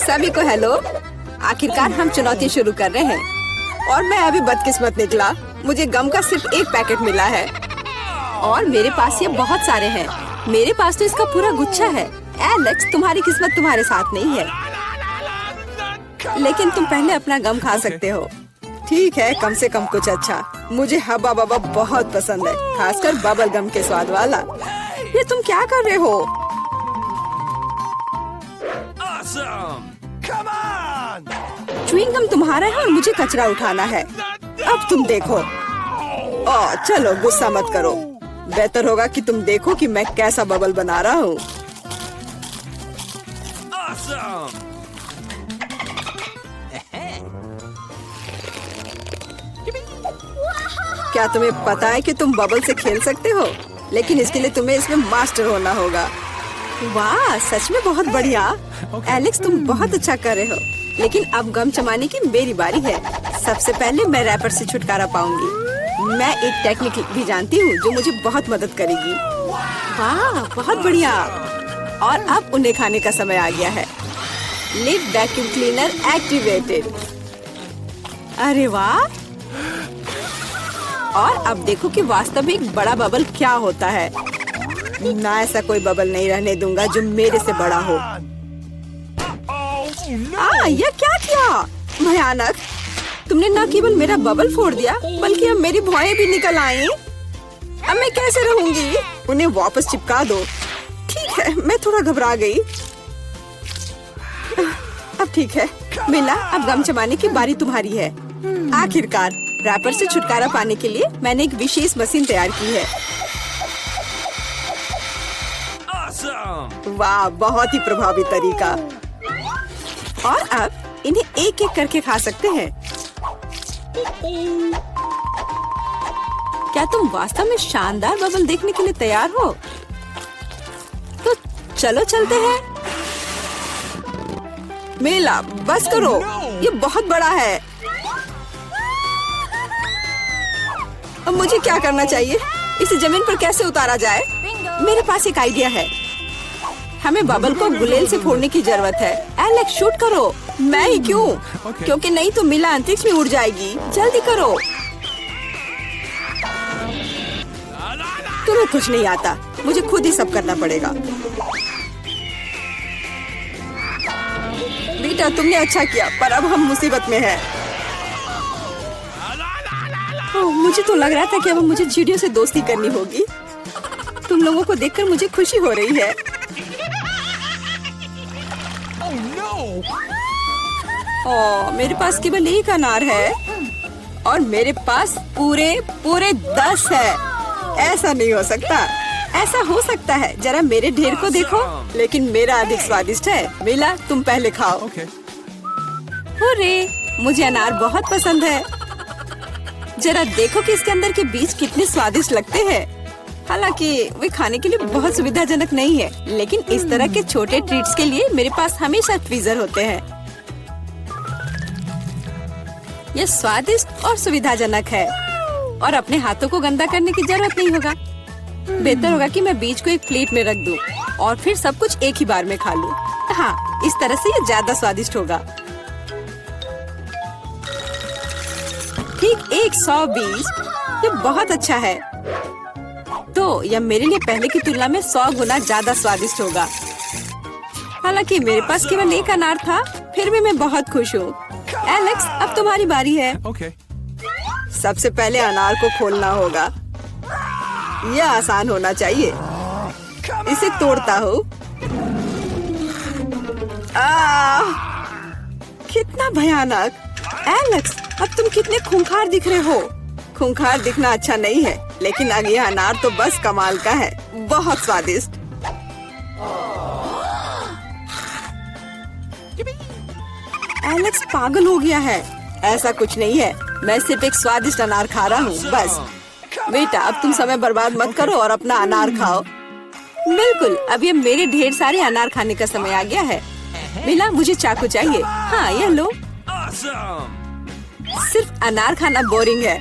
सभी को हेलो। आखिरकार हम चुनौती शुरू कर रहे हैं और मैं अभी बदकिस्मत निकला। मुझे गम का सिर्फ एक पैकेट मिला है और मेरे पास ये बहुत सारे हैं। मेरे पास तो इसका पूरा गुच्छा है। एलेक्स, तुम्हारी किस्मत तुम्हारे साथ नहीं है, लेकिन तुम पहले अपना गम खा सकते हो। ठीक है, कम से कम कुछ अच्छा। मुझे हब्बा बब्बा बहुत पसंद है, खासकर बबल गम के स्वाद वाला। ये तुम क्या कर रहे हो? च्युइंग गम तुम्हारा है और मुझे कचरा उठाना है। अब तुम देखो। चलो गुस्सा मत करो। बेहतर होगा कि तुम देखो कि मैं कैसा बबल बना रहा हूँ। क्या तुम्हें पता है कि तुम बबल से खेल सकते हो? लेकिन इसके लिए तुम्हें इसमें मास्टर होना होगा। वाह, सच में बहुत बढ़िया। एलेक्स, तुम बहुत अच्छा कर रहे हो। लेकिन अब गम चबाने की मेरी बारी है। सबसे पहले मैं रैपर से छुटकारा पाऊंगी। मैं एक टेक्निक भी जानती हूँ जो मुझे बहुत मदद करेगी। वाह, बहुत बढ़िया। और अब उन्हें खाने का समय आ गया है। Lid vacuum cleaner activated. अरे वाह। और अब देखो कि वास्तव में एक बड़ा बबल क्या होता है। ना, ऐसा कोई बबल नहीं रहने दूंगा जो मेरे से बड़ा हो। यह क्या किया? भयानक। तुमने न केवल मेरा बबल फोड़ दिया, बल्कि अब मेरी भौएं भी निकल आई। अब मैं कैसे रहूंगी? उन्हें वापस चिपका दो। ठीक है, मैं थोड़ा घबरा गई। अब ठीक है मिला, अब गम चबाने की बारी तुम्हारी है। आखिरकार रैपर से छुटकारा पाने के लिए मैंने एक विशेष मशीन तैयार की है। वाह, बहुत ही प्रभावी तरीका। और अब इन्हें एक एक करके खा सकते हैं। क्या तुम वास्तव में शानदार बबल देखने के लिए तैयार हो? तो चलो चलते हैं। मेला, बस करो, ये बहुत बड़ा है। अब मुझे क्या करना चाहिए? इसे जमीन पर कैसे उतारा जाए? मेरे पास एक आइडिया है। हमें बबल को गुलेल से फोड़ने की जरूरत है। एलेक्स, शूट करो। मैं ही क्यों? क्योंकि नहीं तो मिला अंतरिक्ष में उड़ जाएगी। जल्दी करो। तुम्हें कुछ नहीं आता, मुझे खुद ही सब करना पड़ेगा। बेटा, तुमने अच्छा किया, पर अब हम मुसीबत में हैं। मुझे तो लग रहा था कि अब मुझे चिड़ियों से दोस्ती करनी होगी। तुम लोगों को देखकर मुझे खुशी हो रही है। मेरे पास केवल एक अनार है और मेरे पास पूरे 10 है। ऐसा नहीं हो सकता। ऐसा हो सकता है, जरा मेरे ढेर को देखो। लेकिन मेरा अधिक स्वादिष्ट है। मिला, तुम पहले खाओ। अरे, मुझे अनार बहुत पसंद है। जरा देखो कि इसके अंदर के बीज कितने स्वादिष्ट लगते हैं। हालांकि वे खाने के लिए बहुत सुविधाजनक नहीं है, लेकिन इस तरह के छोटे ट्रीट्स के लिए मेरे पास हमेशा ट्वीजर होते हैं। यह स्वादिष्ट और सुविधाजनक है और अपने हाथों को गंदा करने की जरूरत नहीं होगा। बेहतर होगा कि मैं बीज को एक प्लेट में रख दूं और फिर सब कुछ एक ही बार में खा लूं। हाँ, इस तरह से ये ज्यादा स्वादिष्ट होगा। ठीक 120। ये बहुत अच्छा है। तो यह मेरे लिए पहले की तुलना में 100 गुना ज्यादा स्वादिष्ट होगा। हालांकि मेरे पास केवल एक अनार था, फिर भी मैं बहुत खुश हूँ। एलेक्स, अब तुम्हारी बारी है। सबसे पहले अनार को खोलना होगा। यह आसान होना चाहिए। इसे तोड़ता हूँ। कितना भयानक। एलेक्स, अब तुम कितने खूंखार दिख रहे हो। खूंखार दिखना अच्छा नहीं है, लेकिन अब यह अनार तो बस कमाल का है। बहुत स्वादिष्ट। एलेक्स पागल हो गया है। ऐसा कुछ नहीं है, मैं सिर्फ एक स्वादिष्ट अनार खा रहा हूँ, बस। बेटा, अब तुम समय बर्बाद मत करो और अपना अनार खाओ। बिल्कुल, अब ये मेरे ढेर सारे अनार खाने का समय आ गया है। मिला, मुझे चाकू चाहिए। हाँ, यह लो। सिर्फ अनार खाना बोरिंग है,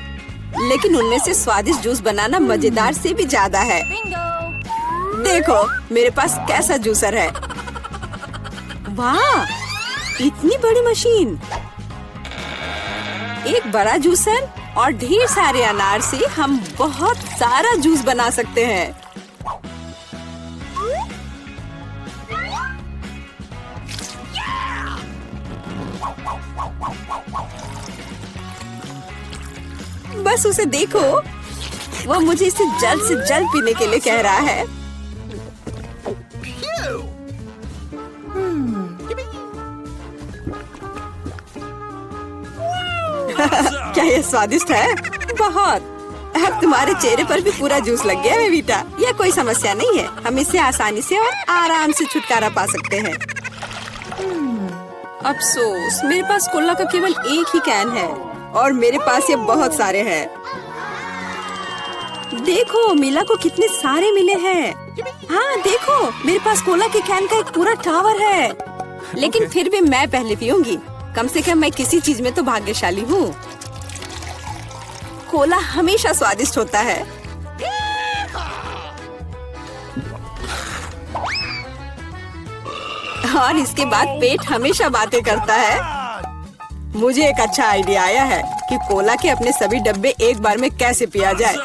लेकिन उनमें से स्वादिष्ट जूस बनाना मजेदार से भी ज्यादा है। देखो मेरे पास कैसा जूसर है। वाह, इतनी बड़ी मशीन, एक बड़ा जूसर और ढेर सारे अनार से हम बहुत सारा जूस बना सकते हैं। बस उसे देखो, वो मुझे इसे जल्द से जल्द पीने के लिए कह रहा है। क्या ये स्वादिष्ट है? बहुत। अब तुम्हारे चेहरे पर भी पूरा जूस लग गया है बेटा। यह कोई समस्या नहीं है, हम इससे आसानी से और आराम से छुटकारा पा सकते हैं। अफसोस, मेरे पास कोला का केवल एक ही कैन है और मेरे पास ये बहुत सारे हैं। देखो मीला को कितने सारे मिले हैं। हाँ देखो, मेरे पास कोला के कैन का एक पूरा टावर है। लेकिन फिर भी मैं पहले पीऊंगी। कम से कम मैं किसी चीज में तो भाग्यशाली हूँ। कोला हमेशा स्वादिष्ट होता है। और इसके बाद पेट हमेशा बातें करता है। मुझे एक अच्छा आइडिया आया है कि कोला के अपने सभी डब्बे एक बार में कैसे पिया जाए।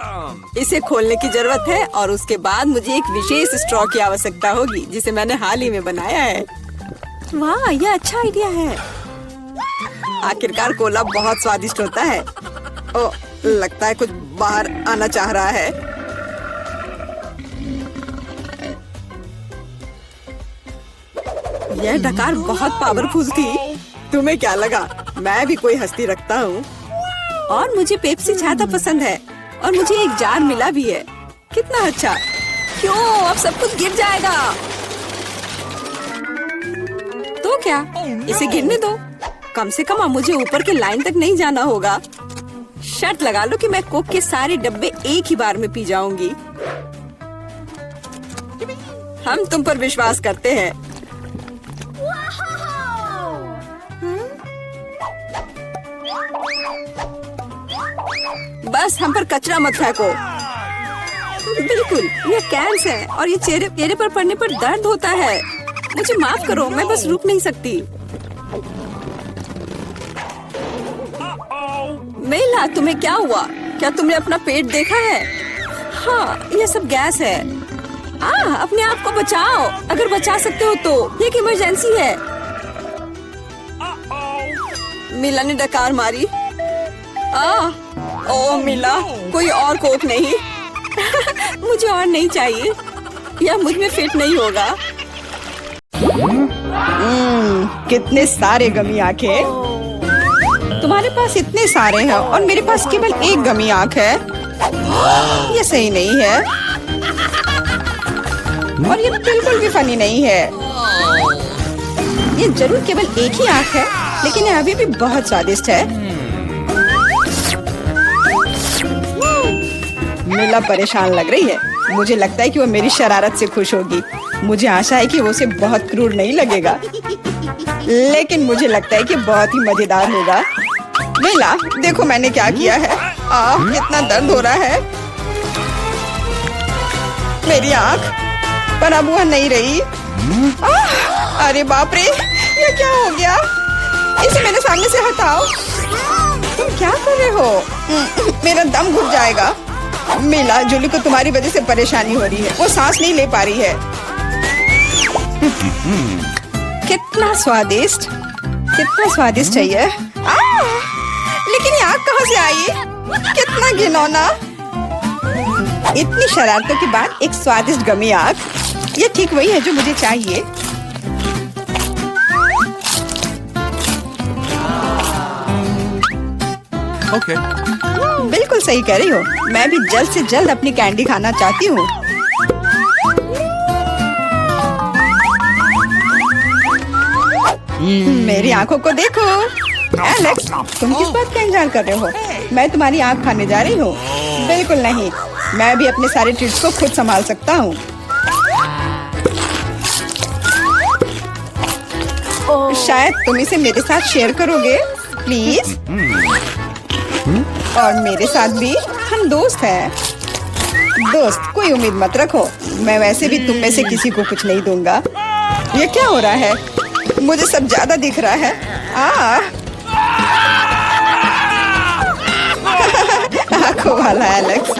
इसे खोलने की जरूरत है और उसके बाद मुझे एक विशेष स्ट्रॉ की आवश्यकता होगी जिसे मैंने हाल ही में बनाया है। वाह, यह अच्छा आइडिया है। आखिरकार कोला बहुत स्वादिष्ट होता है। ओ, लगता है कुछ बाहर आना चाह रहा है। यह डकार बहुत पावरफुल थी। तुम्हें क्या लगा मैं भी कोई हस्ती रखता हूँ? और मुझे पेप्सी ज्यादा पसंद है और मुझे एक जार मिला भी है। कितना अच्छा। क्यों, अब सब कुछ गिर जाएगा। तो क्या, इसे गिरने दो। कम से कम अब मुझे ऊपर के लाइन तक नहीं जाना होगा। शर्त लगा लो कि मैं कोक के सारे डब्बे एक ही बार में पी जाऊंगी। हम तुम पर विश्वास करते हैं। बस हम पर कचरा मत फेंको। बिल्कुल, ये कैंस है और ये चेहरे पर पड़ने पर दर्द होता है। मुझे माफ करो, मैं बस रुक नहीं सकती। मेला, तुम्हें क्या हुआ? क्या तुमने अपना पेट देखा है? हाँ, ये सब गैस है। अपने आप को बचाओ, अगर बचा सकते हो तो। ये एक इमरजेंसी है। मीला ने डकार मारी। ओ मीला, कोई और कोक नहीं? मुझे और नहीं चाहिए, यह मुझ में फिट नहीं होगा। कितने सारे गमी आंखें। तुम्हारे पास इतने सारे हैं और मेरे पास केवल एक गमी आंख है। ये सही नहीं है और ये बिल्कुल भी फनी नहीं है। ये जरूर केवल एक ही आंख है, लेकिन यह अभी भी बहुत स्वादिष्ट है। मीला परेशान लग रही है। मुझे लगता है कि वो मेरी शरारत से खुश होगी। मुझे आशा है कि वो उसे बहुत क्रूर नहीं लगेगा, लेकिन मुझे लगता है कि बहुत ही मजेदार होगा। मीला, देखो मैंने क्या किया है। कितना दर्द हो रहा है। मेरी आँख, पर अब वह नहीं रही। अरे बाप रे, ये क्या हो गया? इसे मेरे सामने से हटाओ। तुम क्या कर रहे हो? मेरा दम घुट जाएगा। मीला, जूली को तुम्हारी वजह से परेशानी हो रही है। वो सांस नहीं ले पा रही है। कितना स्वादिष्ट, कितना स्वादिष्ट है ये। लेकिन ये आग कहाँ से आई? कितना घिनौना। इतनी शरारतों के बाद एक स्वादिष्ट गमी आग। ये ठीक वही है जो मुझे चाहिए। Okay. बिल्कुल सही कह रही हो। मैं भी जल्द से जल्द अपनी कैंडी खाना चाहती हूँ। मेरी आंखों को देखो। एलेक्स, तुम किस बात का इंतजार कर रहे हो? मैं तुम्हारी आंख खाने जा रही हूँ। बिल्कुल नहीं, मैं भी अपने सारे ट्रीट्स को खुद संभाल सकता हूँ। शायद तुम इसे मेरे साथ शेयर करोगे, प्लीज। और मेरे साथ भी, हम दोस्त हैं। दोस्त, कोई उम्मीद मत रखो। मैं वैसे भी तुम में से किसी को कुछ नहीं दूंगा। ये क्या हो रहा है? मुझे सब ज्यादा दिख रहा है। आंखों वाला एलेक्स।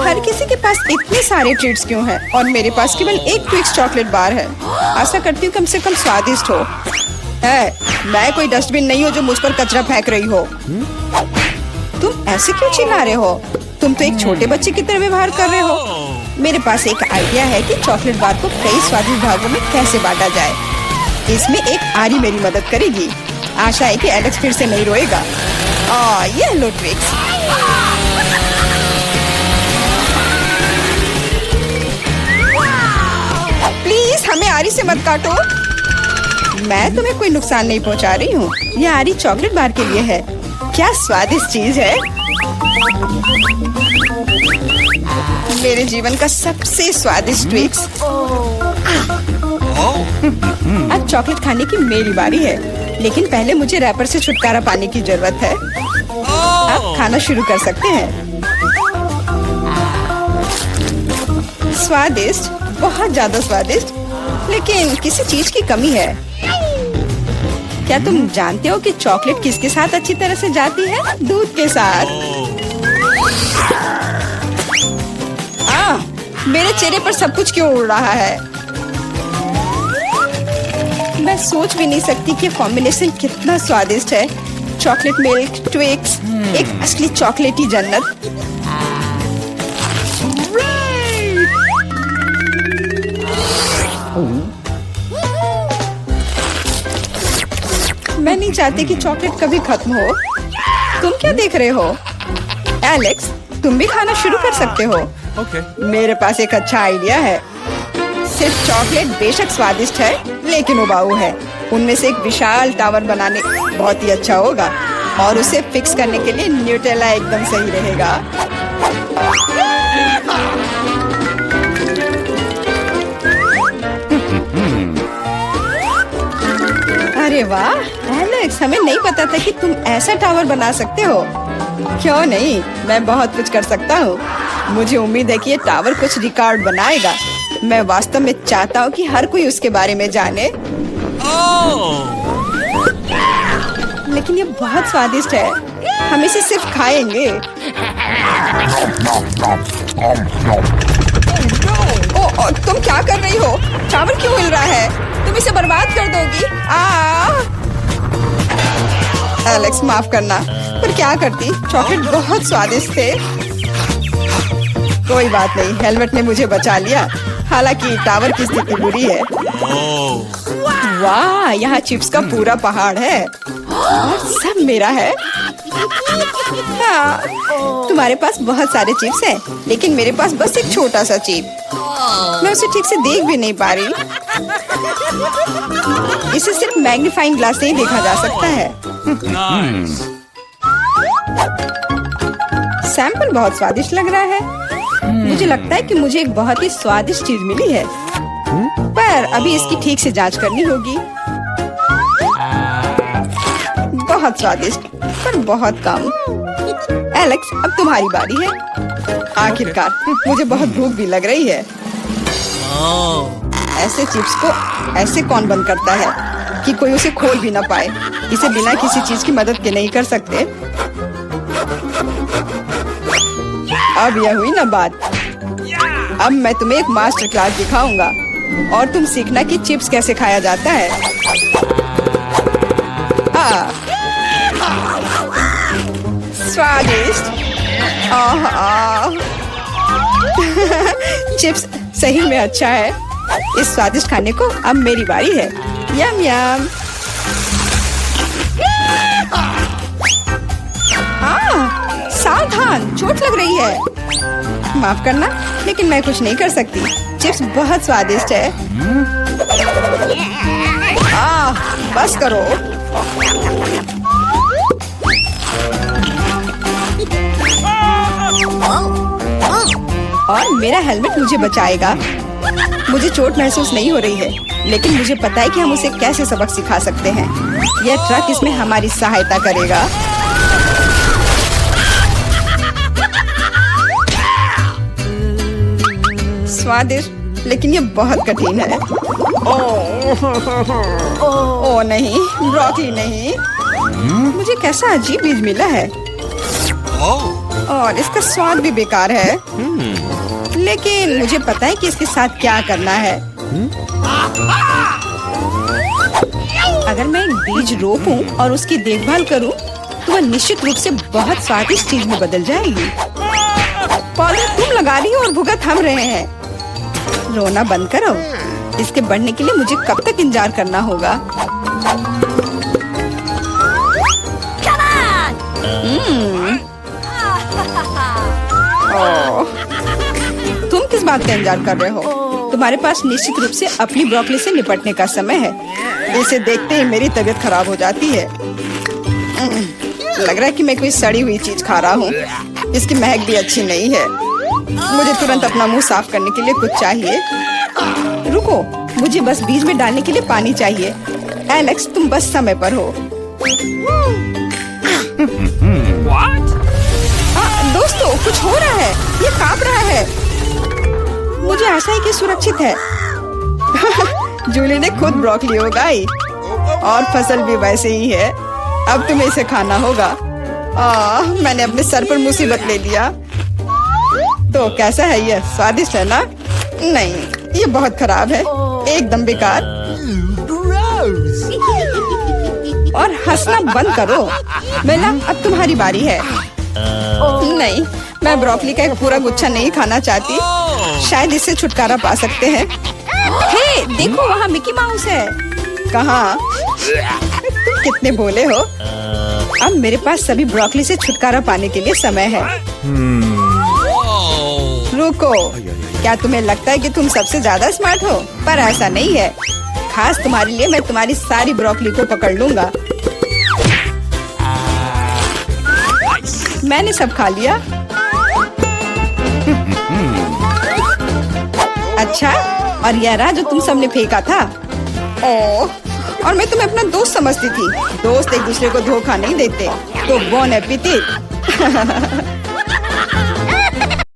हर किसी के पास इतने सारे ट्रीट्स क्यों हैं और मेरे पास केवल एक ट्विक्स चॉकलेट बार है। आशा करती हूँ कम से कम स्वादिष्ट हो। मैं कोई डस्टबिन नहीं हूँ जो मुझ पर कचरा फेंक रही हो। तुम ऐसे क्यों चिल्ला रहे हो? तुम तो एक छोटे बच्चे की तरह व्यवहार कर रहे हो। मेरे पास एक आइडिया है कि चॉकलेट बार को कई स्वादिष्ट भागों में कैसे बांटा जाए। इसमें एक आरी मेरी मदद करेगी। आशा है कि एलेक्स फिर से नहीं रोएगा। ये लो ट्विक्स। प्लीज हमें आरी से मत काटो। मैं तुम्हें कोई नुकसान नहीं पहुंचा रही हूँ। ये आरी चॉकलेट बार के लिए है। क्या स्वादिष्ट चीज है। मेरे जीवन का सबसे स्वादिष्ट ट्विक्स। अब चॉकलेट खाने की मेरी बारी है, लेकिन पहले मुझे रैपर से छुटकारा पाने की जरूरत है। अब खाना शुरू कर सकते हैं। स्वादिष्ट, बहुत ज्यादा स्वादिष्ट, लेकिन किसी चीज की कमी है। क्या तुम जानते हो कि चॉकलेट किसके साथ अच्छी तरह से जाती है? दूध के साथ। मेरे चेहरे पर सब कुछ क्यों उड़ रहा है? मैं सोच भी नहीं सकती कि कॉम्बिनेशन कितना स्वादिष्ट है। चॉकलेट मिल्क ट्विक्स, एक असली चॉकलेटी जन्नत। मैं नहीं चाहती कि चॉकलेट कभी खत्म हो। तुम क्या देख रहे हो? एलेक्स, तुम भी खाना शुरू कर सकते हो। मेरे पास एक अच्छा आइडिया है। सिर्फ चॉकलेट बेशक स्वादिष्ट है, लेकिन उबाऊ है। उनमें से एक विशाल टावर बनाने बहुत ही अच्छा होगा, और उसे फिक्स करने के लिए न्यूटेला एकदम सही रहेगा। अरे वाह एलेक्स, हमें नहीं पता था कि तुम ऐसा टावर बना सकते हो। क्यों नहीं, मैं बहुत कुछ कर सकता हूँ। मुझे उम्मीद है कि ये टावर कुछ रिकॉर्ड बनाएगा। मैं वास्तव में चाहता हूँ कि हर कोई उसके बारे में जाने। लेकिन ये बहुत स्वादिष्ट है, हम इसे सिर्फ खाएंगे। तुम क्या कर रही हो? टावर क्यों हिल रहा है? तुम इसे बर्बाद कर दोगी। एलेक्स, माफ करना, पर क्या करती? चॉकलेट बहुत स्वादिष्ट थे। कोई बात नहीं, हेलमेट ने मुझे बचा लिया। हालांकि टावर की स्थिति बुरी है। वाह, यहाँ चिप्स का पूरा पहाड़ है और सब मेरा है। हाँ, तुम्हारे पास बहुत सारे चिप्स हैं, लेकिन मेरे पास बस एक छोटा सा चिप। मैं उसे ठीक से देख भी नहीं पा रही। इसे सिर्फ मैग्नीफाइंग ग्लास से ही देखा जा सकता है। सैंपल बहुत स्वादिष्ट लग रहा है। मुझे लगता है कि मुझे एक बहुत ही स्वादिष्ट चीज मिली है, पर अभी इसकी ठीक से जांच करनी होगी। बहुत स्वादिष्ट, पर बहुत कम। एलेक्स, अब तुम्हारी बारी है। आखिरकार, मुझे बहुत भूख भी लग रही है। ऐसे चिप्स को ऐसे कौन बंद करता है कि कोई उसे खोल भी ना पाए? इसे बिना किसी चीज की मदद के नहीं कर सकते। अब यह हुई ना बात। अब मैं तुम्हें एक मास्टर क्लास दिखाऊंगा और तुम सीखना कि चिप्स कैसे खाया जाता है। स्वादिष्ट। चिप्स सही में अच्छा है। इस स्वादिष्ट खाने को अब मेरी बारी है। यम यम। सावधान, चोट लग रही है। माफ करना, लेकिन मैं कुछ नहीं कर सकती। चिप्स बहुत स्वादिष्ट है। बस करो। और मेरा हेलमेट मुझे बचाएगा। मुझे चोट महसूस नहीं हो रही है, लेकिन मुझे पता है कि हम उसे कैसे सबक सिखा सकते हैं। यह ट्रक इसमें हमारी सहायता करेगा। स्वादिष्ट, लेकिन ये बहुत कठिन है। ओ नहीं, ब्रोकली नहीं। मुझे कैसा अजीब बीज मिला है और इसका स्वाद भी बेकार है। लेकिन मुझे पता है कि इसके साथ क्या करना है। अगर मैं एक बीज रोपूं और उसकी देखभाल करूं, तो वह निश्चित रूप से बहुत स्वादिष्ट चीज में बदल जाएगी। पौधा तुम लगा रही हो और भुगत हम रहे हैं। रोना बंद करो। इसके बढ़ने के लिए मुझे कब तक इंतजार करना होगा? तुम किस बात का इंतजार कर रहे हो? तुम्हारे पास निश्चित रूप से अपनी ब्रोकली से निपटने का समय है। इसे देखते ही मेरी तबीयत खराब हो जाती है। लग रहा है कि मैं कोई सड़ी हुई चीज खा रहा हूँ। इसकी महक भी अच्छी नहीं है। मुझे तुरंत अपना मुंह साफ करने के लिए कुछ चाहिए। रुको, मुझे बस बीज में डालने के लिए पानी चाहिए। एलेक्स, तुम बस समय पर हो। दोस्तों, कुछ हो रहा है। ये कांप रहा है। मुझे आशा है कि सुरक्षित है। जूली ने खुद ब्रोकली उगाई और फसल भी वैसे ही है। अब तुम्हें इसे खाना होगा। मैंने अपने सर पर मुसीबत ले लिया। तो कैसा है ये? स्वादिष्ट है ना? नहीं, ये बहुत खराब है, एकदम बेकार। और हंसना बंद करो। बेला, अब तुम्हारी बारी है। नहीं, मैं ब्रोकली का एक पूरा गुच्छा नहीं खाना चाहती। शायद इससे छुटकारा पा सकते हैं। हे, देखो वहाँ मिकी माउस है। कहाँ? तुम कितने भोले हो। अब मेरे पास सभी ब्रोकली से छुटकारा पाने के लिए समय है। रुको, क्या तुम्हें लगता है कि तुम सबसे ज्यादा स्मार्ट हो? पर ऐसा नहीं है। खास तुम्हारे लिए मैं तुम्हारी सारी ब्रोकली को पकड़ लूंगा। मैंने सब खा लिया। अच्छा, और यह रहा जो तुम सबने फेंका था। ओह, और मैं तुम्हें अपना दोस्त समझती थी। दोस्त एक दूसरे को धोखा नहीं देते। तो बोन एपेटिट।